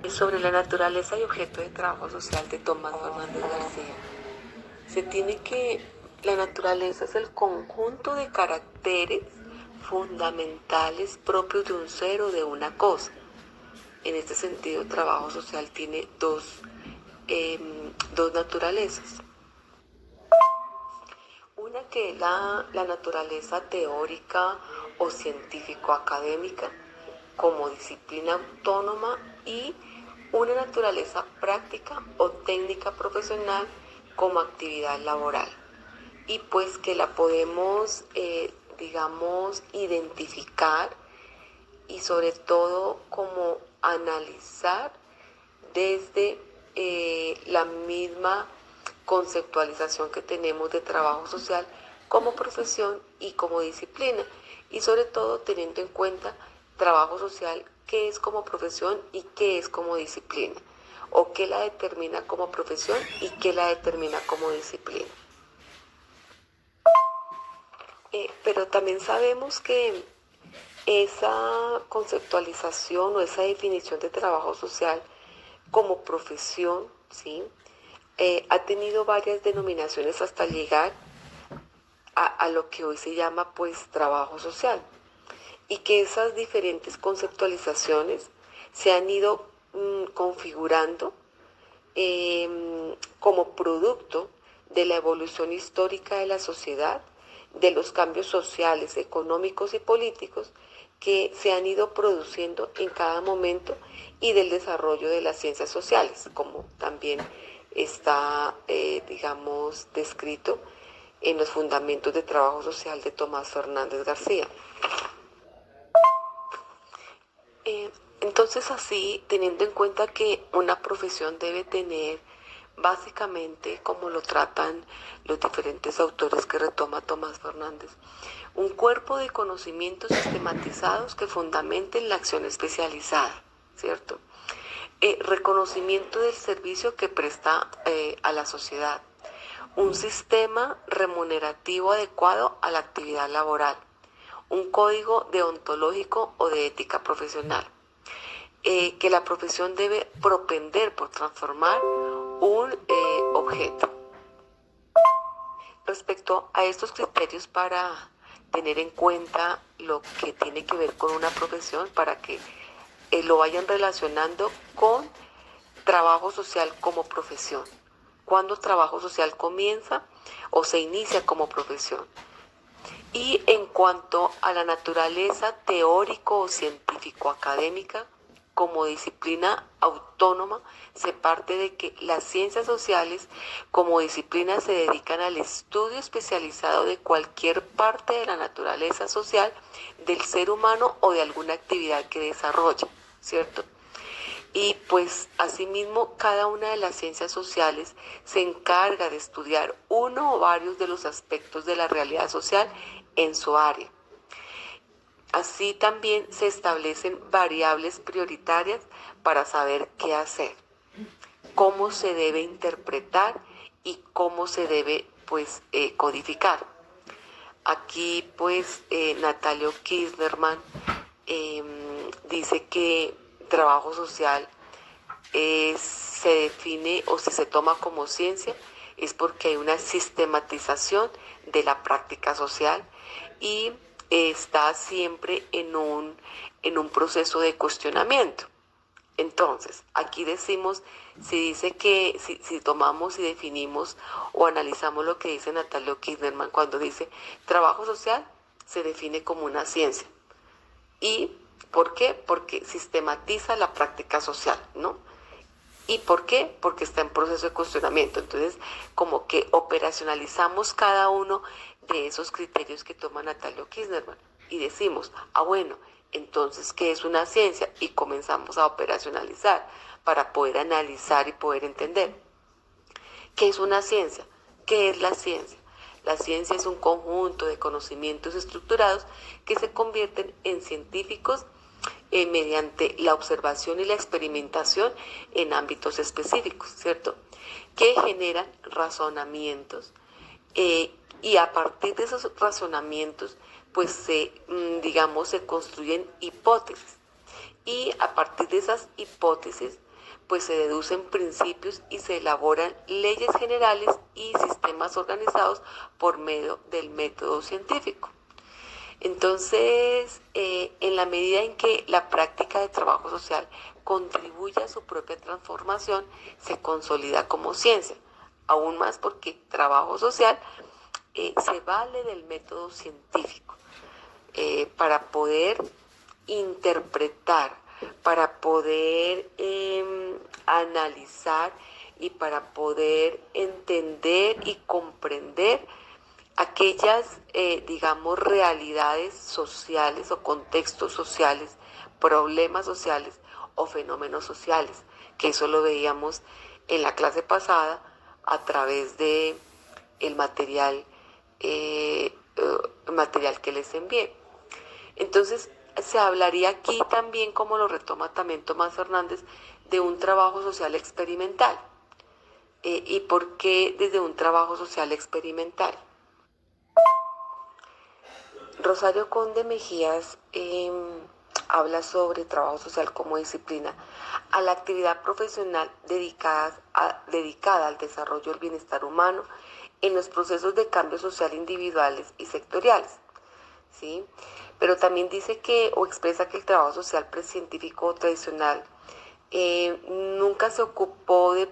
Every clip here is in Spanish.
Sobre la naturaleza y objeto de trabajo social de Tomás Fernández García. Se tiene que la naturaleza es el conjunto de caracteres fundamentales propios de un ser o de una cosa. En este sentido, trabajo social tiene dos naturalezas. Una que es la naturaleza teórica o científico-académica como disciplina autónoma y una naturaleza práctica o técnica profesional como actividad laboral. Y pues que la podemos, digamos, identificar y sobre todo como analizar desde la misma conceptualización que tenemos de trabajo social como profesión y como disciplina, y sobre todo teniendo en cuenta trabajo social, qué es como profesión y qué es como disciplina, o qué la determina como profesión y qué la determina como disciplina. Pero también sabemos que esa conceptualización o esa definición de trabajo social como profesión, ¿sí? Ha tenido varias denominaciones hasta llegar a lo que hoy se llama pues trabajo social, y que esas diferentes conceptualizaciones se han ido configurando como producto de la evolución histórica de la sociedad, de los cambios sociales, económicos y políticos que se han ido produciendo en cada momento y del desarrollo de las ciencias sociales, como también está, digamos, descrito en los fundamentos de trabajo social de Tomás Fernández García. Entonces así, teniendo en cuenta que una profesión debe tener básicamente, como lo tratan los diferentes autores que retoma Tomás Fernández, un cuerpo de conocimientos sistematizados que fundamenten la acción especializada, ¿cierto? Reconocimiento del servicio que presta a la sociedad, un sistema remunerativo adecuado a la actividad laboral, un código deontológico o de ética profesional, que la profesión debe propender por transformar un objeto. Respecto a estos criterios para tener en cuenta lo que tiene que ver con una profesión, para que lo vayan relacionando con trabajo social como profesión. Cuando trabajo social comienza o se inicia como profesión. Y en cuanto a la naturaleza teórico o científico-académica, como disciplina autónoma, se parte de que las ciencias sociales como disciplina se dedican al estudio especializado de cualquier parte de la naturaleza social del ser humano o de alguna actividad que desarrolla, ¿cierto? Y pues asimismo cada una de las ciencias sociales se encarga de estudiar uno o varios de los aspectos de la realidad social en su área. Así también se establecen variables prioritarias para saber qué hacer, cómo se debe interpretar y cómo se debe pues codificar. Aquí pues Natalio Kirchnerman dice que trabajo social se define o si se toma como ciencia es porque hay una sistematización de la práctica social y está siempre en un proceso de cuestionamiento. Entonces, aquí decimos, si tomamos y definimos o analizamos lo que dice Natalio Kirchnerman cuando dice trabajo social se define como una ciencia. ¿Y por qué? Porque sistematiza la práctica social, ¿no? ¿Y por qué? Porque está en proceso de cuestionamiento. Entonces, como que operacionalizamos cada uno de esos criterios que toma Natalio Kirchnerman y decimos, bueno, entonces, ¿qué es una ciencia? Y comenzamos a operacionalizar para poder analizar y poder entender. ¿Qué es una ciencia? ¿Qué es la ciencia? La ciencia es un conjunto de conocimientos estructurados que se convierten en científicos mediante la observación y la experimentación en ámbitos específicos, ¿cierto? Que generan razonamientos y a partir de esos razonamientos, pues digamos, se construyen hipótesis. Y a partir de esas hipótesis, pues se deducen principios y se elaboran leyes generales y sistemas organizados por medio del método científico. Entonces, en la medida en que la práctica de trabajo social contribuye a su propia transformación, se consolida como ciencia. Aún más porque trabajo social se vale del método científico para poder interpretar, para poder analizar y para poder entender y comprender aquellas, digamos, realidades sociales o contextos sociales, problemas sociales o fenómenos sociales, que eso lo veíamos en la clase pasada a través de el material que les envié. Entonces, se hablaría aquí también, como lo retoma también Tomás Fernández, de un trabajo social experimental. ¿Y por qué desde un trabajo social experimental? Rosario Conde Mejías habla sobre trabajo social como disciplina a la actividad profesional dedicada al desarrollo del bienestar humano en los procesos de cambio social individuales y sectoriales, ¿sí? Pero también dice que o expresa que el trabajo social precientífico tradicional nunca se ocupó de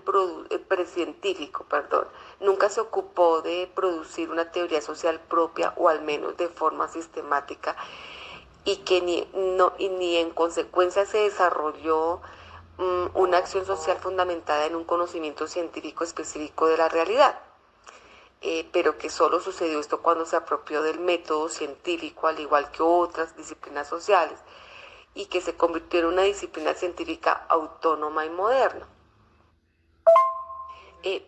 nunca se ocupó de producir una teoría social propia o al menos de forma sistemática y que ni en consecuencia se desarrolló una acción social fundamentada en un conocimiento científico específico de la realidad. Pero que solo sucedió esto cuando se apropió del método científico, al igual que otras disciplinas sociales, y que se convirtió en una disciplina científica autónoma y moderna.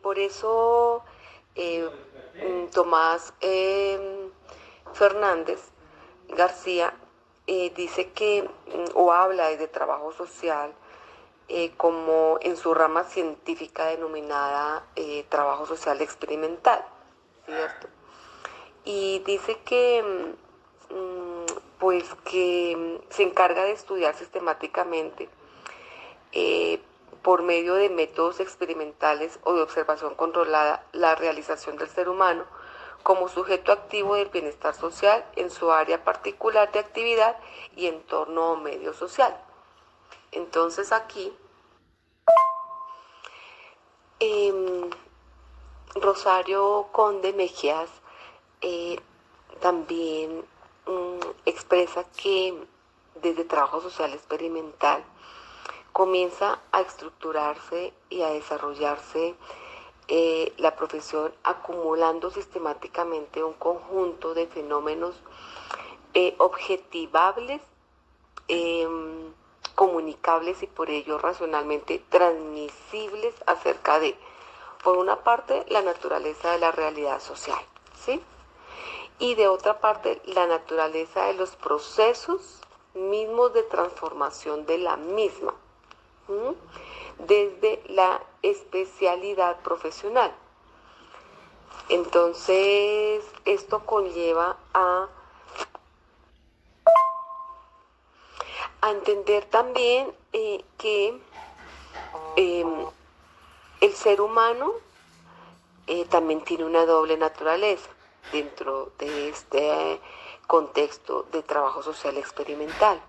Por eso Tomás Fernández García dice que, o habla de trabajo social, como en su rama científica denominada trabajo social experimental, ¿cierto? Y dice que pues que se encarga de estudiar sistemáticamente por medio de métodos experimentales o de observación controlada la realización del ser humano como sujeto activo del bienestar social en su área particular de actividad y entorno o medio social. Entonces aquí Rosario Conde Mejías también expresa que desde trabajo social experimental comienza a estructurarse y a desarrollarse la profesión acumulando sistemáticamente un conjunto de fenómenos objetivables, comunicables y por ello racionalmente transmisibles acerca de, por una parte, la naturaleza de la realidad social, ¿sí? Y de otra parte, la naturaleza de los procesos mismos de transformación de la misma, desde la especialidad profesional. Entonces, esto conlleva a entender también que el ser humano también tiene una doble naturaleza dentro de este contexto de trabajo social experimental,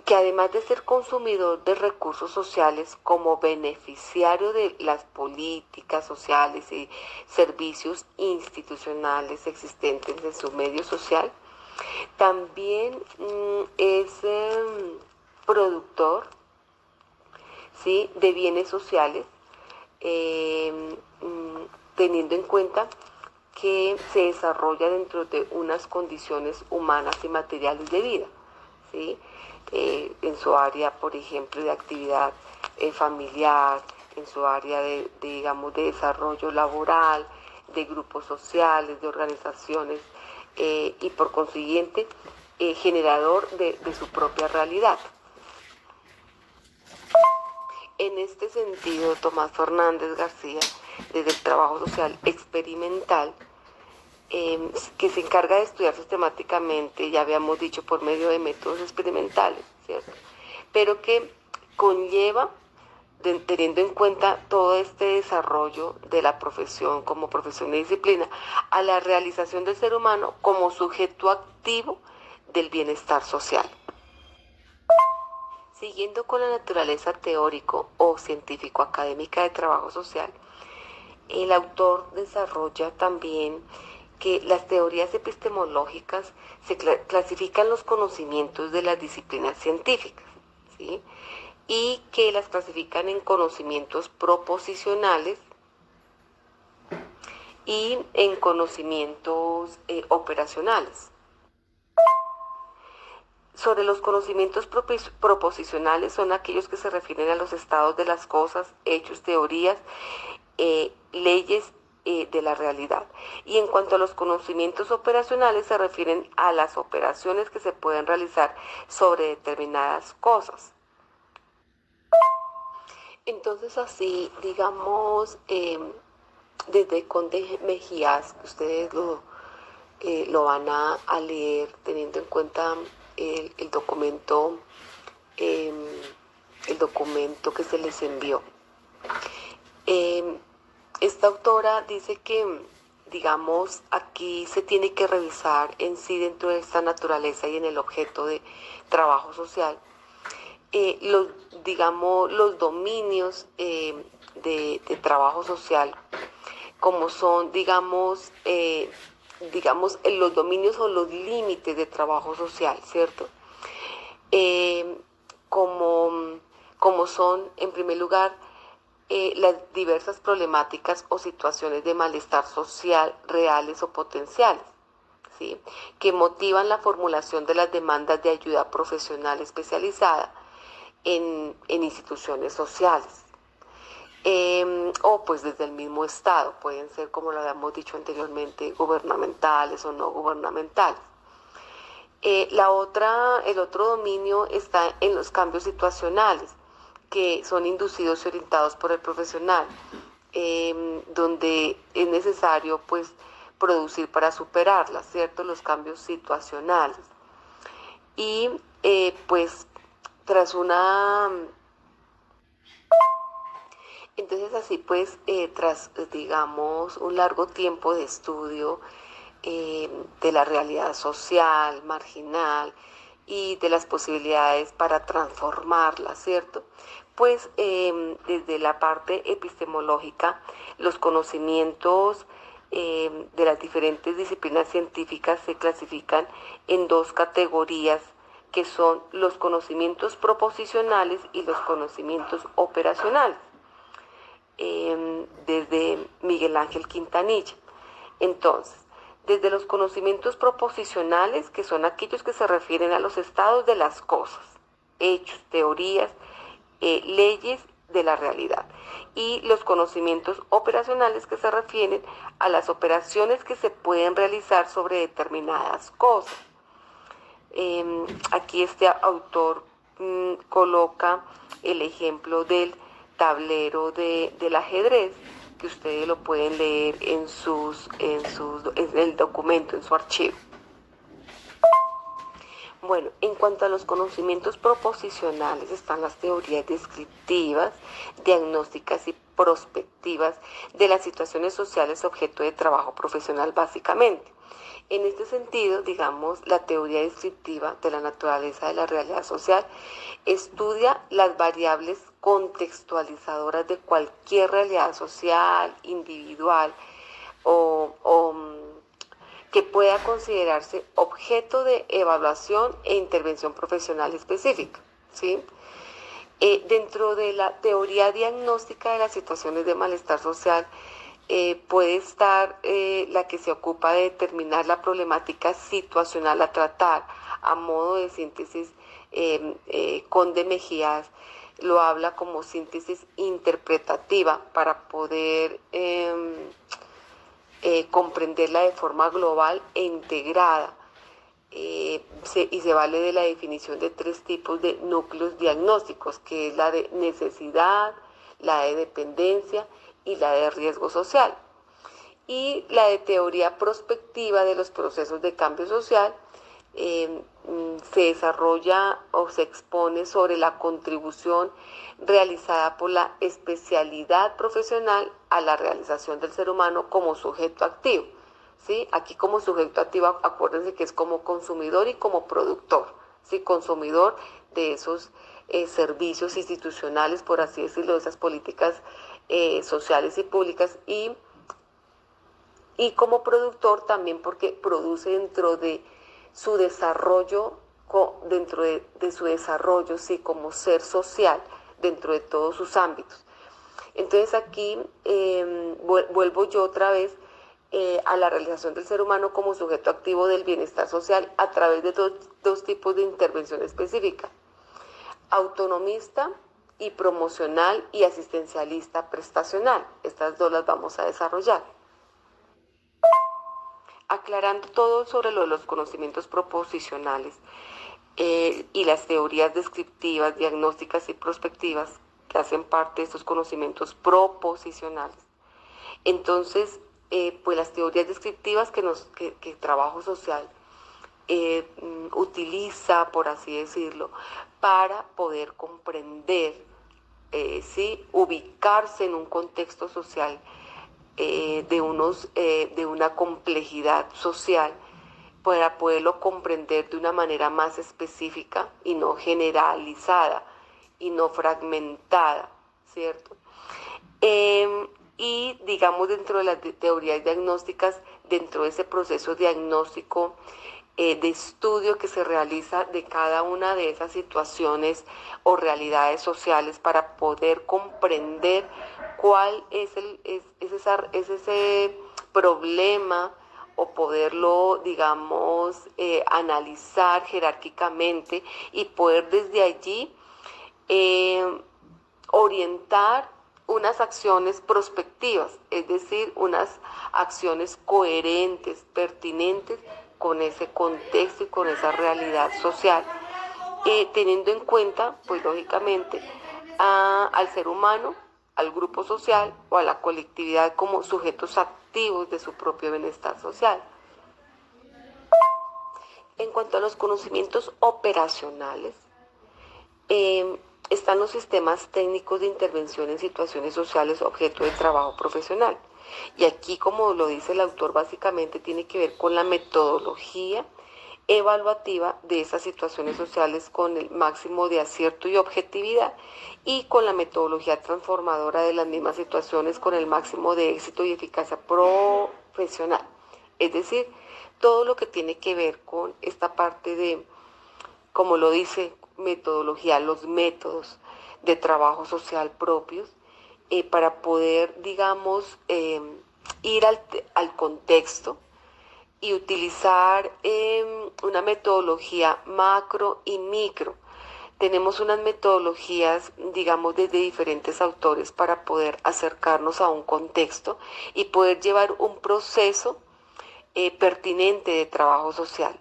que además de ser consumidor de recursos sociales como beneficiario de las políticas sociales y servicios institucionales existentes en su medio social, también es productor, ¿sí?, de bienes sociales, teniendo en cuenta que se desarrolla dentro de unas condiciones humanas y materiales de vida, ¿sí? En su área, por ejemplo, de actividad familiar, en su área digamos, de desarrollo laboral, de grupos sociales, de organizaciones, y por consiguiente, generador de su propia realidad. En este sentido, Tomás Fernández García, desde el trabajo social experimental, que se encarga de estudiar sistemáticamente, ya habíamos dicho, por medio de métodos experimentales, ¿cierto? Pero que conlleva teniendo en cuenta todo este desarrollo de la profesión como profesión y disciplina, a la realización del ser humano como sujeto activo del bienestar social. Siguiendo con la naturaleza teórico o científico-académica de trabajo social, el autor desarrolla también que las teorías epistemológicas se clasifican los conocimientos de las disciplinas científicas, ¿sí? Y que las clasifican en conocimientos proposicionales y en conocimientos operacionales. Sobre los conocimientos proposicionales son aquellos que se refieren a los estados de las cosas, hechos, teorías, leyes de la realidad. Y en cuanto a los conocimientos operacionales se refieren a las operaciones que se pueden realizar sobre determinadas cosas. Entonces así, digamos, desde Conde Mejías, ustedes lo van a leer teniendo en cuenta el documento, eh, el documento que se les envió. Esta autora dice que, digamos, aquí se tiene que revisar en sí dentro de esta naturaleza y en el objeto de trabajo social, los dominios de trabajo social, como son, los dominios o los límites de trabajo social, ¿cierto? Eh, como, como son, en primer lugar, las diversas problemáticas o situaciones de malestar social reales o potenciales, ¿sí? Que motivan la formulación de las demandas de ayuda profesional especializada en instituciones sociales. O pues desde el mismo Estado, pueden ser, como lo habíamos dicho anteriormente, gubernamentales o no gubernamentales. El otro dominio está en los cambios situacionales, que son inducidos y orientados por el profesional, donde es necesario pues producir para superarlas, ¿cierto? Los cambios situacionales. Y pues tras una... Entonces así pues, tras digamos un largo tiempo de estudio de la realidad social, marginal y de las posibilidades para transformarla, ¿cierto? Pues desde la parte epistemológica, los conocimientos de las diferentes disciplinas científicas se clasifican en dos categorías que son los conocimientos proposicionales y los conocimientos operacionales, desde Miguel Ángel Quintanilla. Entonces, desde los conocimientos proposicionales, que son aquellos que se refieren a los estados de las cosas, hechos, teorías, leyes de la realidad, y los conocimientos operacionales que se refieren a las operaciones que se pueden realizar sobre determinadas cosas. Aquí este autor coloca el ejemplo del tablero del ajedrez, que ustedes lo pueden leer en el documento, en su archivo. Bueno, en cuanto a los conocimientos proposicionales están las teorías descriptivas, diagnósticas y prospectivas de las situaciones sociales objeto de trabajo profesional básicamente. En este sentido, digamos, la teoría descriptiva de la naturaleza de la realidad social estudia las variables contextualizadoras de cualquier realidad social, individual o que pueda considerarse objeto de evaluación e intervención profesional específica, ¿sí? Dentro de la teoría diagnóstica de las situaciones de malestar social, puede estar la que se ocupa de determinar la problemática situacional a tratar. A modo de síntesis, Conde Mejías lo habla como síntesis interpretativa para poder comprenderla de forma global e integrada. Y se vale de la definición de tres tipos de núcleos diagnósticos, que es la de necesidad, la de dependencia y la de riesgo social. Y la de teoría prospectiva de los procesos de cambio social, se desarrolla o se expone sobre la contribución realizada por la especialidad profesional a la realización del ser humano como sujeto activo. ¿Sí? Aquí como sujeto activo, acuérdense que es como consumidor y como productor, ¿sí? Consumidor de esos servicios institucionales, por así decirlo, de esas políticas sociales y públicas, y como productor también porque produce dentro de su desarrollo, de su desarrollo, sí, como ser social, dentro de todos sus ámbitos. Entonces aquí vuelvo yo otra vez a la realización del ser humano como sujeto activo del bienestar social a través de dos tipos de intervención específica: autonomista y promocional, y asistencialista prestacional. Estas dos las vamos a desarrollar. Aclarando todo sobre lo de los conocimientos proposicionales y las teorías descriptivas, diagnósticas y prospectivas que hacen parte de estos conocimientos proposicionales. Entonces, pues las teorías descriptivas que Trabajo Social utiliza, por así decirlo, para poder comprender, ¿sí? Ubicarse en un contexto social de una complejidad social, para poderlo comprender de una manera más específica y no generalizada y no fragmentada, ¿cierto? Y digamos, dentro de las teorías diagnósticas, dentro de ese proceso diagnóstico de estudio que se realiza de cada una de esas situaciones o realidades sociales, para poder comprender cuál es ese problema, o poderlo, digamos, analizar jerárquicamente y poder desde allí eh, orientar unas acciones prospectivas, es decir, unas acciones coherentes, pertinentes con ese contexto y con esa realidad social, teniendo en cuenta, pues lógicamente, al ser humano, al grupo social o a la colectividad como sujetos activos de su propio bienestar social. En cuanto a los conocimientos operacionales, eh, están los sistemas técnicos de intervención en situaciones sociales objeto de trabajo profesional. Y aquí, como lo dice el autor, básicamente tiene que ver con la metodología evaluativa de esas situaciones sociales con el máximo de acierto y objetividad, y con la metodología transformadora de las mismas situaciones con el máximo de éxito y eficacia profesional. Es decir, todo lo que tiene que ver con esta parte de, como lo dice metodología, los métodos de trabajo social propios, para poder, digamos, ir al contexto y utilizar una metodología macro y micro. Tenemos unas metodologías, digamos, desde diferentes autores para poder acercarnos a un contexto y poder llevar un proceso pertinente de trabajo social.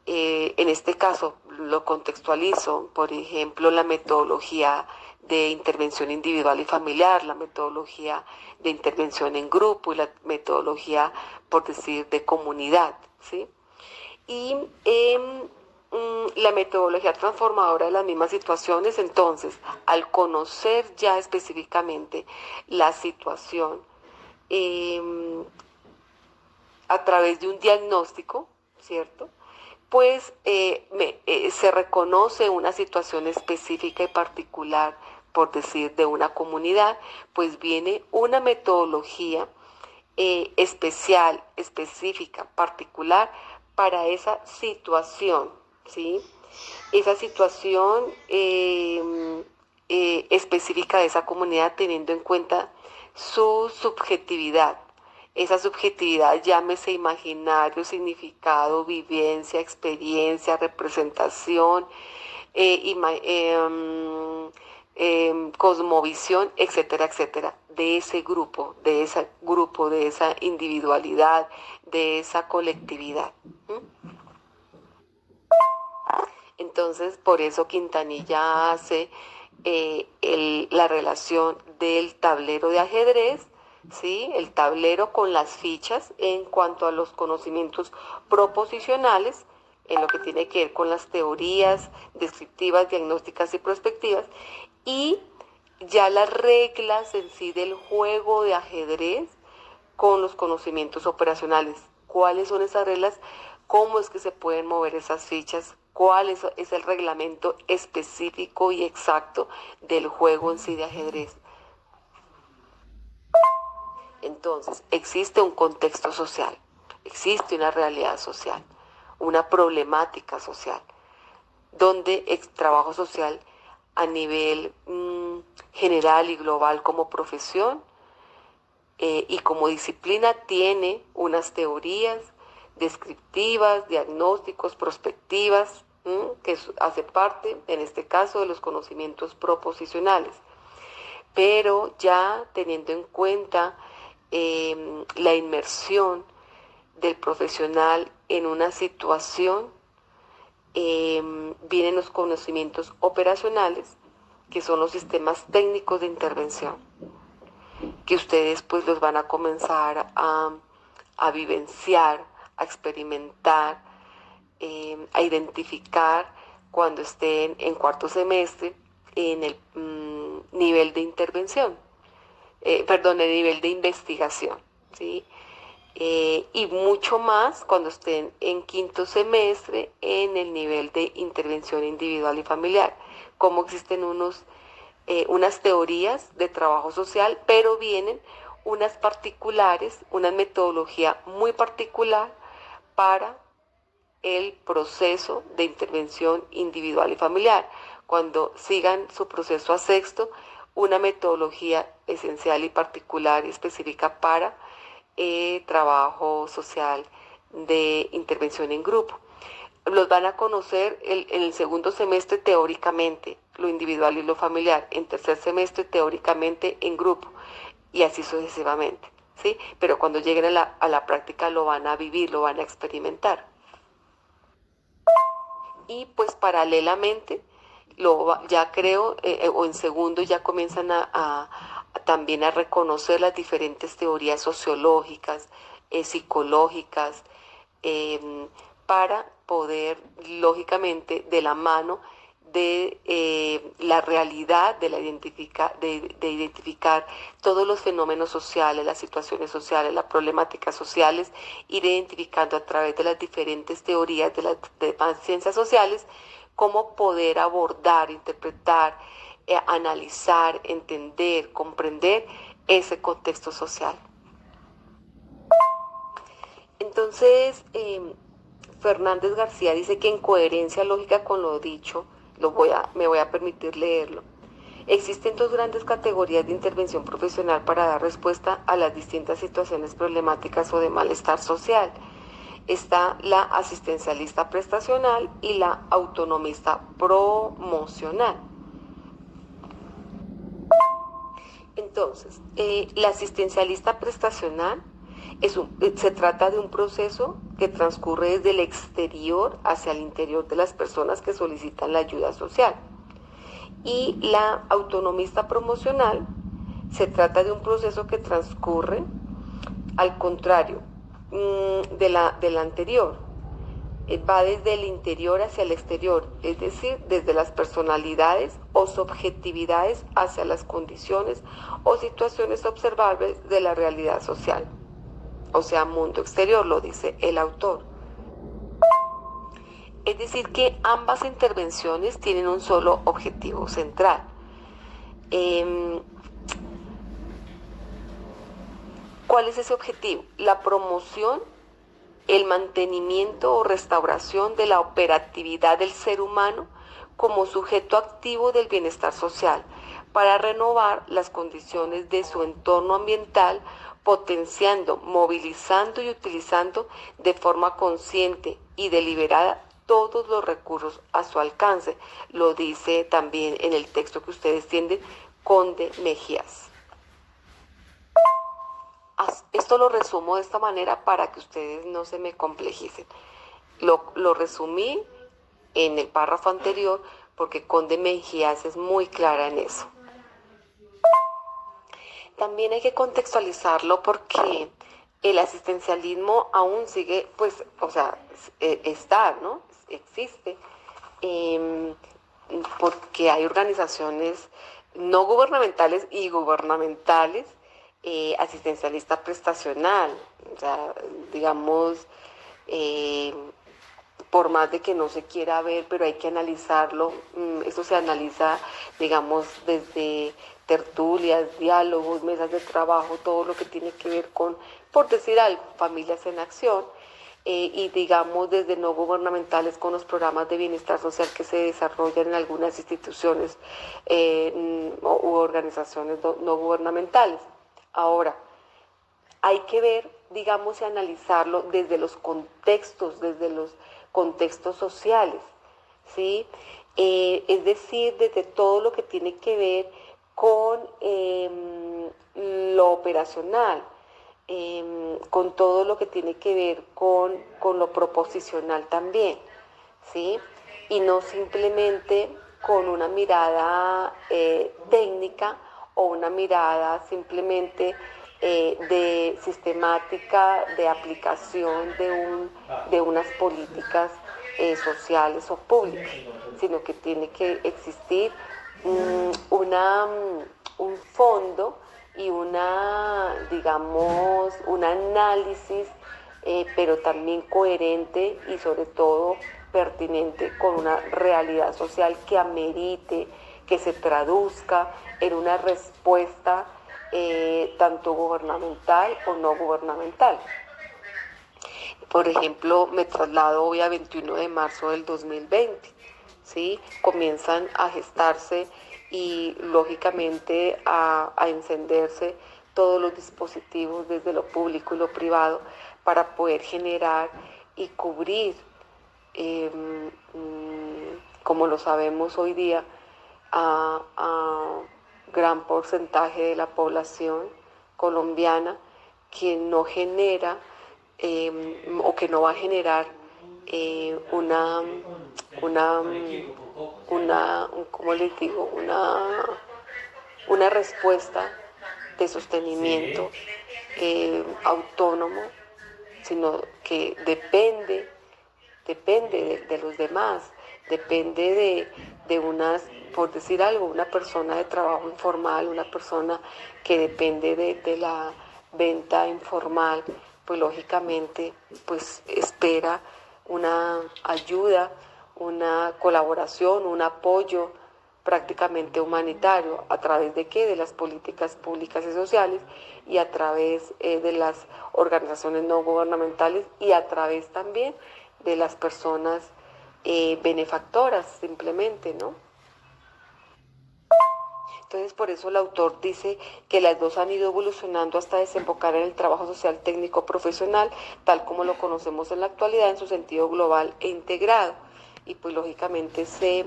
En este caso lo contextualizo, por ejemplo, la metodología de intervención individual y familiar, la metodología de intervención en grupo y la metodología, por decir, de comunidad, ¿sí? Y la metodología transformadora de las mismas situaciones. Entonces, al conocer ya específicamente la situación, eh, a través de un diagnóstico, ¿cierto? Pues se reconoce una situación específica y particular, por decir, de una comunidad, pues viene una metodología especial, específica, particular para esa situación, ¿sí? Esa situación específica de esa comunidad, teniendo en cuenta su subjetividad. Esa subjetividad, llámese imaginario, significado, vivencia, experiencia, representación, cosmovisión, etcétera, etcétera, de ese grupo, de esa individualidad, de esa colectividad. ¿Mm? Entonces, por eso Quintanilla hace la relación del tablero de ajedrez, ¿sí? El tablero con las fichas en cuanto a los conocimientos proposicionales, en lo que tiene que ver con las teorías descriptivas, diagnósticas y prospectivas, y ya las reglas en sí del juego de ajedrez con los conocimientos operacionales. ¿Cuáles son esas reglas? ¿Cómo es que se pueden mover esas fichas? ¿Cuál es el reglamento específico y exacto del juego en sí de ajedrez? Entonces, existe un contexto social, existe una realidad social, una problemática social, donde el trabajo social a nivel general y global como profesión y como disciplina tiene unas teorías descriptivas, diagnósticos, prospectivas, que hace parte, en este caso, de los conocimientos proposicionales. Pero ya teniendo en cuenta la inmersión del profesional en una situación, vienen los conocimientos operacionales, que son los sistemas técnicos de intervención, que ustedes pues los van a comenzar a vivenciar, a experimentar, a identificar cuando estén en cuarto semestre en el nivel de intervención, perdón, el nivel de investigación, ¿sí? Y mucho más cuando estén en quinto semestre en el nivel de intervención individual y familiar, como existen unas teorías de trabajo social, pero vienen unas particulares, una metodología muy particular para el proceso de intervención individual y familiar. Cuando sigan su proceso a sexto, una metodología esencial y particular y específica para trabajo social de intervención en grupo. Los van a conocer en el segundo semestre teóricamente, lo individual y lo familiar, en tercer semestre teóricamente en grupo y así sucesivamente, ¿sí? Pero cuando lleguen a la práctica lo van a vivir, lo van a experimentar. Y pues paralelamente, ya creo, o en segundo ya comienzan también a reconocer las diferentes teorías sociológicas, psicológicas, eh, para poder, lógicamente, de la mano de la realidad, de identificar todos los fenómenos sociales, las situaciones sociales, las problemáticas sociales, ir identificando a través de las diferentes teorías de las demás ciencias sociales, cómo poder abordar, interpretar, analizar, entender, comprender ese contexto social. Entonces, Fernández García dice que en coherencia lógica con lo dicho, me voy a permitir leerlo. Existen dos grandes categorías de intervención profesional para dar respuesta a las distintas situaciones problemáticas o de malestar social. Está la asistencialista prestacional y la autonomista promocional. Entonces, la asistencialista prestacional se trata de un proceso que transcurre desde el exterior hacia el interior de las personas que solicitan la ayuda social. Y la autonomista promocional se trata de un proceso que transcurre al contrario de la anterior. Va desde el interior hacia el exterior, es decir, desde las personalidades o subjetividades hacia las condiciones o situaciones observables de la realidad social. O sea, mundo exterior, lo dice el autor. Es decir, que ambas intervenciones tienen un solo objetivo central. ¿Cuál es ese objetivo? La promoción, el mantenimiento o restauración de la operatividad del ser humano como sujeto activo del bienestar social, para renovar las condiciones de su entorno ambiental, potenciando, movilizando y utilizando de forma consciente y deliberada todos los recursos a su alcance. Lo dice también en el texto que ustedes tienen, Conde Mejías. Esto lo resumo de esta manera para que ustedes no se me complejicen. Lo resumí en el párrafo anterior porque Conde Mejías es muy clara en eso. También hay que contextualizarlo porque el asistencialismo aún sigue, pues, o sea, está, ¿no? existe, porque hay organizaciones no gubernamentales y gubernamentales, asistencialista prestacional, o sea, digamos, eh, por más de que no se quiera ver, pero hay que analizarlo. Esto se analiza, digamos, desde tertulias, diálogos, mesas de trabajo, todo lo que tiene que ver con, por decir algo, familias en acción, y digamos desde no gubernamentales con los programas de bienestar social que se desarrollan en algunas instituciones u organizaciones no gubernamentales. Ahora, hay que ver, digamos, y analizarlo desde los contextos sociales, ¿sí? Es decir, desde todo lo que tiene que ver con lo operacional, con todo lo que tiene que ver con lo proposicional también, ¿sí? Y no simplemente con una mirada técnica o una mirada simplemente de sistemática de aplicación de unas políticas sociales o públicas, sino que tiene que existir un fondo y digamos, un análisis, pero también coherente y sobre todo pertinente con una realidad social que amerite, que se traduzca en una respuesta tanto gubernamental o no gubernamental. Por ejemplo, me traslado hoy a 21 de marzo del 2020, ¿sí? Comienzan a gestarse y lógicamente a encenderse todos los dispositivos desde lo público y lo privado para poder generar y cubrir, eh, como lo sabemos hoy día, a gran porcentaje de la población colombiana que no genera o que no va a generar ¿cómo les digo? Una respuesta de sostenimiento autónomo, sino que depende de los demás, depende de unas, por decir algo, una persona de trabajo informal, una persona que depende de la venta informal, pues lógicamente pues espera una ayuda, una colaboración, un apoyo prácticamente humanitario. ¿A través de qué? De las políticas públicas y sociales, y a través de las organizaciones no gubernamentales, y a través también de las personas benefactoras simplemente, ¿no? Entonces, por eso el autor dice que las dos han ido evolucionando hasta desembocar en el trabajo social técnico profesional, tal como lo conocemos en la actualidad en su sentido global e integrado. Y pues lógicamente se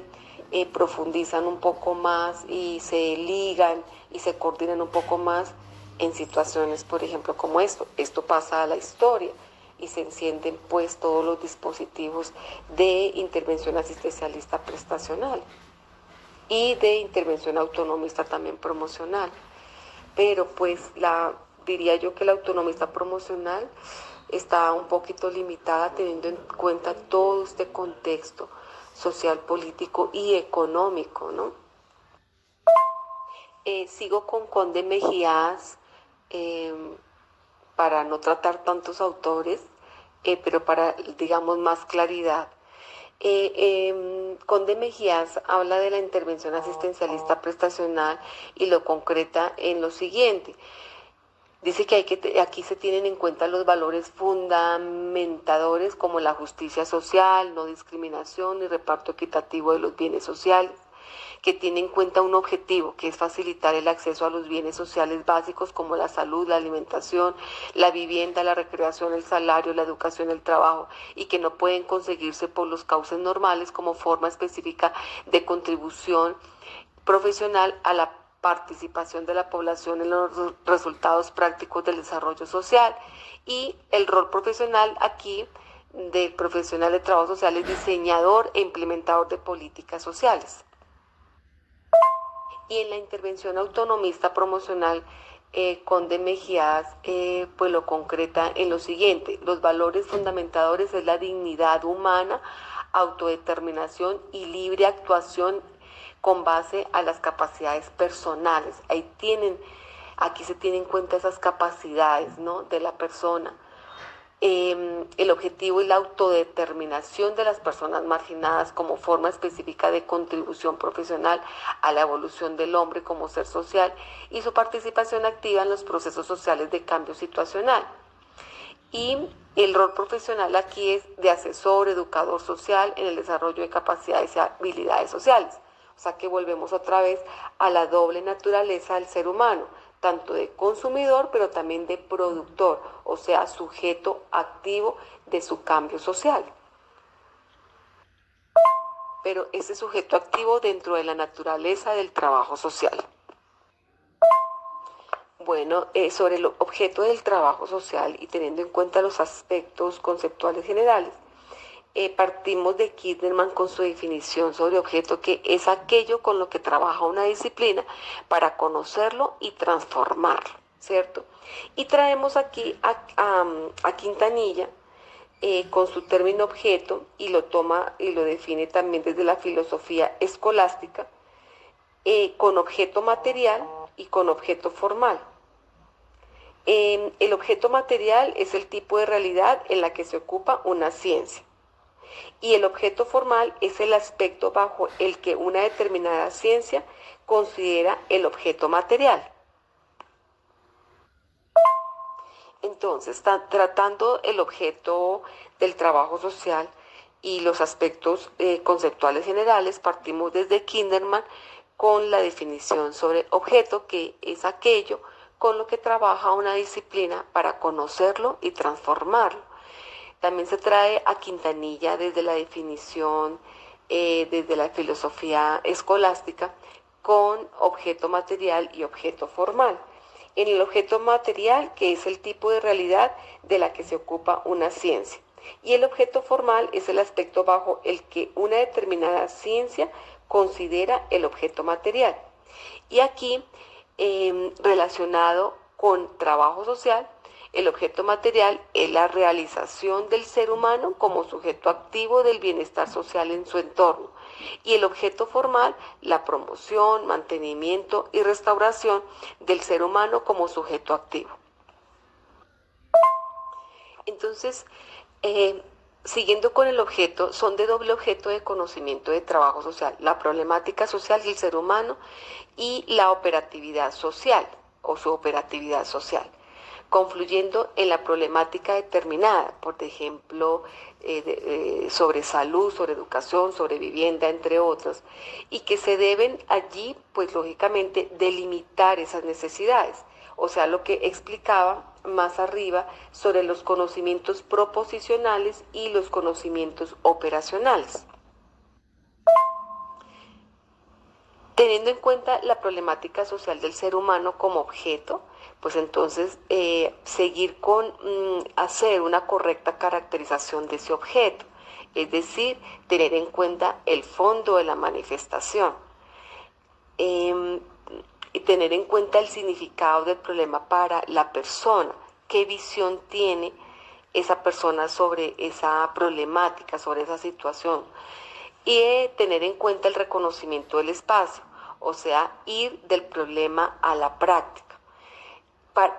profundizan un poco más y se ligan y se coordinan un poco más en situaciones, por ejemplo, como esto. Esto pasa a la historia y se encienden pues todos los dispositivos de intervención asistencialista prestacional y de intervención autonomista también promocional. Pero pues diría yo que la autonomista promocional está un poquito limitada teniendo en cuenta todo este contexto social, político y económico, ¿no? Sigo con Conde Mejías, eh, para no tratar tantos autores, pero para, digamos, más claridad. Conde Mejías habla de la intervención asistencialista prestacional y lo concreta en lo siguiente. Dice que aquí se tienen en cuenta los valores fundamentadores como la justicia social, no discriminación y reparto equitativo de los bienes sociales, que tiene en cuenta un objetivo que es facilitar el acceso a los bienes sociales básicos como la salud, la alimentación, la vivienda, la recreación, el salario, la educación, el trabajo, y que no pueden conseguirse por los cauces normales como forma específica de contribución profesional a la participación de la población en los resultados prácticos del desarrollo social. Y el rol profesional aquí del profesional de trabajo social es diseñador e implementador de políticas sociales. Y en la intervención autonomista promocional, Conde Mejías pues lo concreta en lo siguiente: los valores fundamentadores es la dignidad humana autodeterminación y libre actuación con base a las capacidades personales. Aquí se tienen en cuenta esas capacidades, ¿no?, de la persona. El objetivo es la autodeterminación de las personas marginadas como forma específica de contribución profesional a la evolución del hombre como ser social y su participación activa en los procesos sociales de cambio situacional. Y el rol profesional aquí es de asesor, educador social en el desarrollo de capacidades y habilidades sociales. O sea que volvemos otra vez a la doble naturaleza del ser humano, tanto de consumidor pero también de productor, o sea, sujeto activo de su cambio social. Pero ese sujeto activo dentro de la naturaleza del trabajo social. Bueno, sobre el objeto del trabajo social y teniendo en cuenta los aspectos conceptuales generales, partimos de Kinderman con su definición sobre objeto, que es aquello con lo que trabaja una disciplina para conocerlo y transformarlo, ¿cierto? Y traemos aquí a Quintanilla con su término objeto y lo toma y lo define también desde la filosofía escolástica, con objeto material y con objeto formal. El objeto material es el tipo de realidad en la que se ocupa una ciencia. Y el objeto formal es el aspecto bajo el que una determinada ciencia considera el objeto material. Entonces, tratando el objeto del trabajo social y los aspectos conceptuales generales, partimos desde Kinderman con la definición sobre objeto, que es aquello con lo que trabaja una disciplina para conocerlo y transformarlo. También se trae a Quintanilla desde la definición, desde la filosofía escolástica, con objeto material y objeto formal. En el objeto material, que es el tipo de realidad de la que se ocupa una ciencia. Y el objeto formal es el aspecto bajo el que una determinada ciencia considera el objeto material. Y aquí, relacionado con trabajo social, el objeto material es la realización del ser humano como sujeto activo del bienestar social en su entorno. Y el objeto formal, la promoción, mantenimiento y restauración del ser humano como sujeto activo. Entonces, siguiendo con el objeto, son de doble objeto de conocimiento de trabajo social: la problemática social del ser humano y la operatividad social o su operatividad social, confluyendo en la problemática determinada, por ejemplo, sobre salud, sobre educación, sobre vivienda, entre otros, y que se deben allí, pues lógicamente, delimitar esas necesidades. O sea, lo que explicaba más arriba sobre los conocimientos proposicionales y los conocimientos operacionales. Teniendo en cuenta la problemática social del ser humano como objeto, pues entonces seguir con hacer una correcta caracterización de ese objeto, es decir, tener en cuenta el fondo de la manifestación, y tener en cuenta el significado del problema para la persona, qué visión tiene esa persona sobre esa problemática, sobre esa situación, y tener en cuenta el reconocimiento del espacio, o sea, ir del problema a la práctica,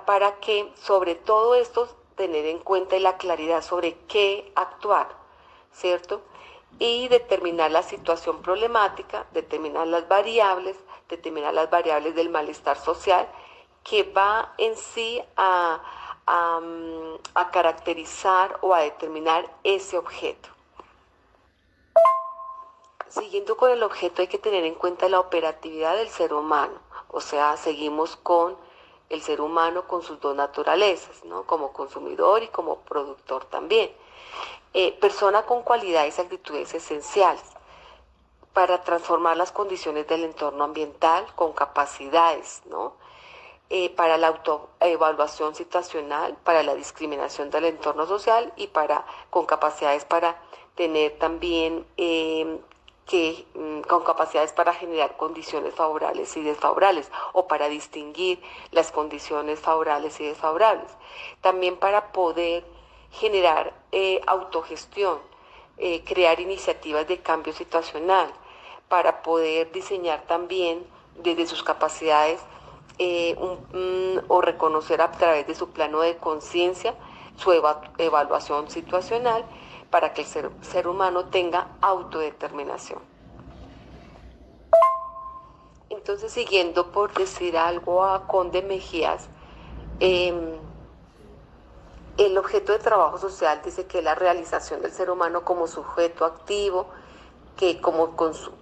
para que sobre todo esto tener en cuenta la claridad sobre qué actuar, ¿cierto? Y determinar la situación problemática, determinar las variables del malestar social que va en sí a caracterizar o a determinar ese objeto. Siguiendo con el objeto, hay que tener en cuenta la operatividad del ser humano, o sea, seguimos con el ser humano con sus dos naturalezas, ¿no?, como consumidor y como productor también. Persona con cualidades y actitudes esenciales para transformar las condiciones del entorno ambiental, con capacidades, ¿no?, para la autoevaluación situacional, para la discriminación del entorno social y con capacidades para tener también con capacidades para generar condiciones favorables y desfavorables, o para distinguir las condiciones favorables y desfavorables. También para poder generar autogestión, crear iniciativas de cambio situacional para poder diseñar también desde sus capacidades o reconocer a través de su plano de conciencia su evaluación situacional para que el ser humano tenga autodeterminación. Entonces, siguiendo por decir algo a Conde Mejías, eh, el objeto de trabajo social dice que es la realización del ser humano como sujeto activo, que como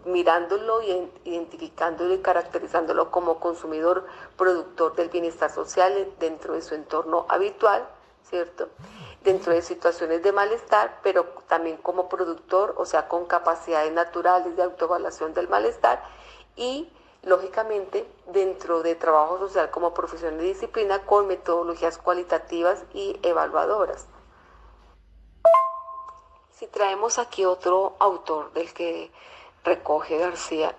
mirándolo, identificándolo y caracterizándolo como consumidor, productor del bienestar social dentro de su entorno habitual, ¿cierto? Dentro de situaciones de malestar, pero también como productor, o sea, con capacidades naturales de autoevaluación del malestar y lógicamente dentro de trabajo social como profesión de disciplina con metodologías cualitativas y evaluadoras. Si traemos aquí otro autor del que recoge García,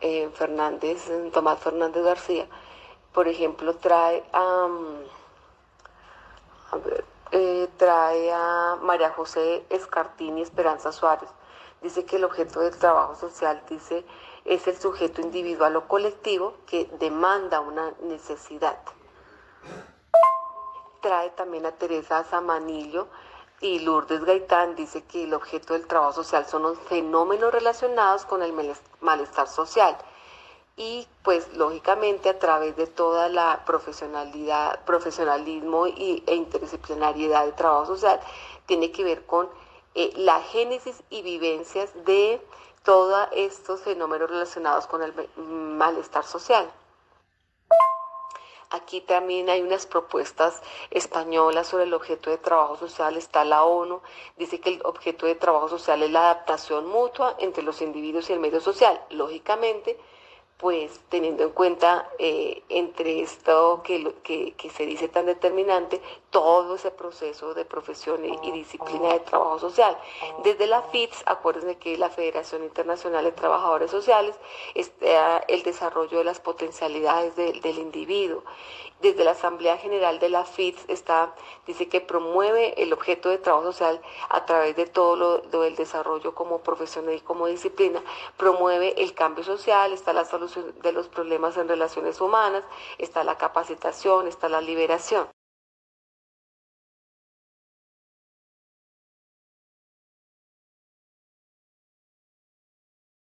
Tomás Fernández García, por ejemplo, trae a María José Escartini Esperanza Suárez. Dice que el objeto del trabajo social, dice, es el sujeto individual o colectivo que demanda una necesidad. Trae también a Teresa Zamanillo y Lourdes Gaitán, dice que el objeto del trabajo social son los fenómenos relacionados con el malestar social. Y pues lógicamente a través de toda la profesionalismo e interdisciplinariedad del trabajo social, tiene que ver con la génesis y vivencias de todos estos fenómenos relacionados con el malestar social. Aquí también hay unas propuestas españolas sobre el objeto de trabajo social. Está la ONU, dice que el objeto de trabajo social es la adaptación mutua entre los individuos y el medio social. Lógicamente, pues teniendo en cuenta entre esto que se dice tan determinante, todo ese proceso de profesión y disciplina de trabajo social. Desde la FITS, acuérdense que es la Federación Internacional de Trabajadores Sociales, está el desarrollo de las potencialidades del individuo. Desde la Asamblea General de la FITS dice que promueve el objeto de trabajo social a través de todo lo del desarrollo como profesión y como disciplina, promueve el cambio social, está la solución de los problemas en relaciones humanas, está la capacitación, está la liberación.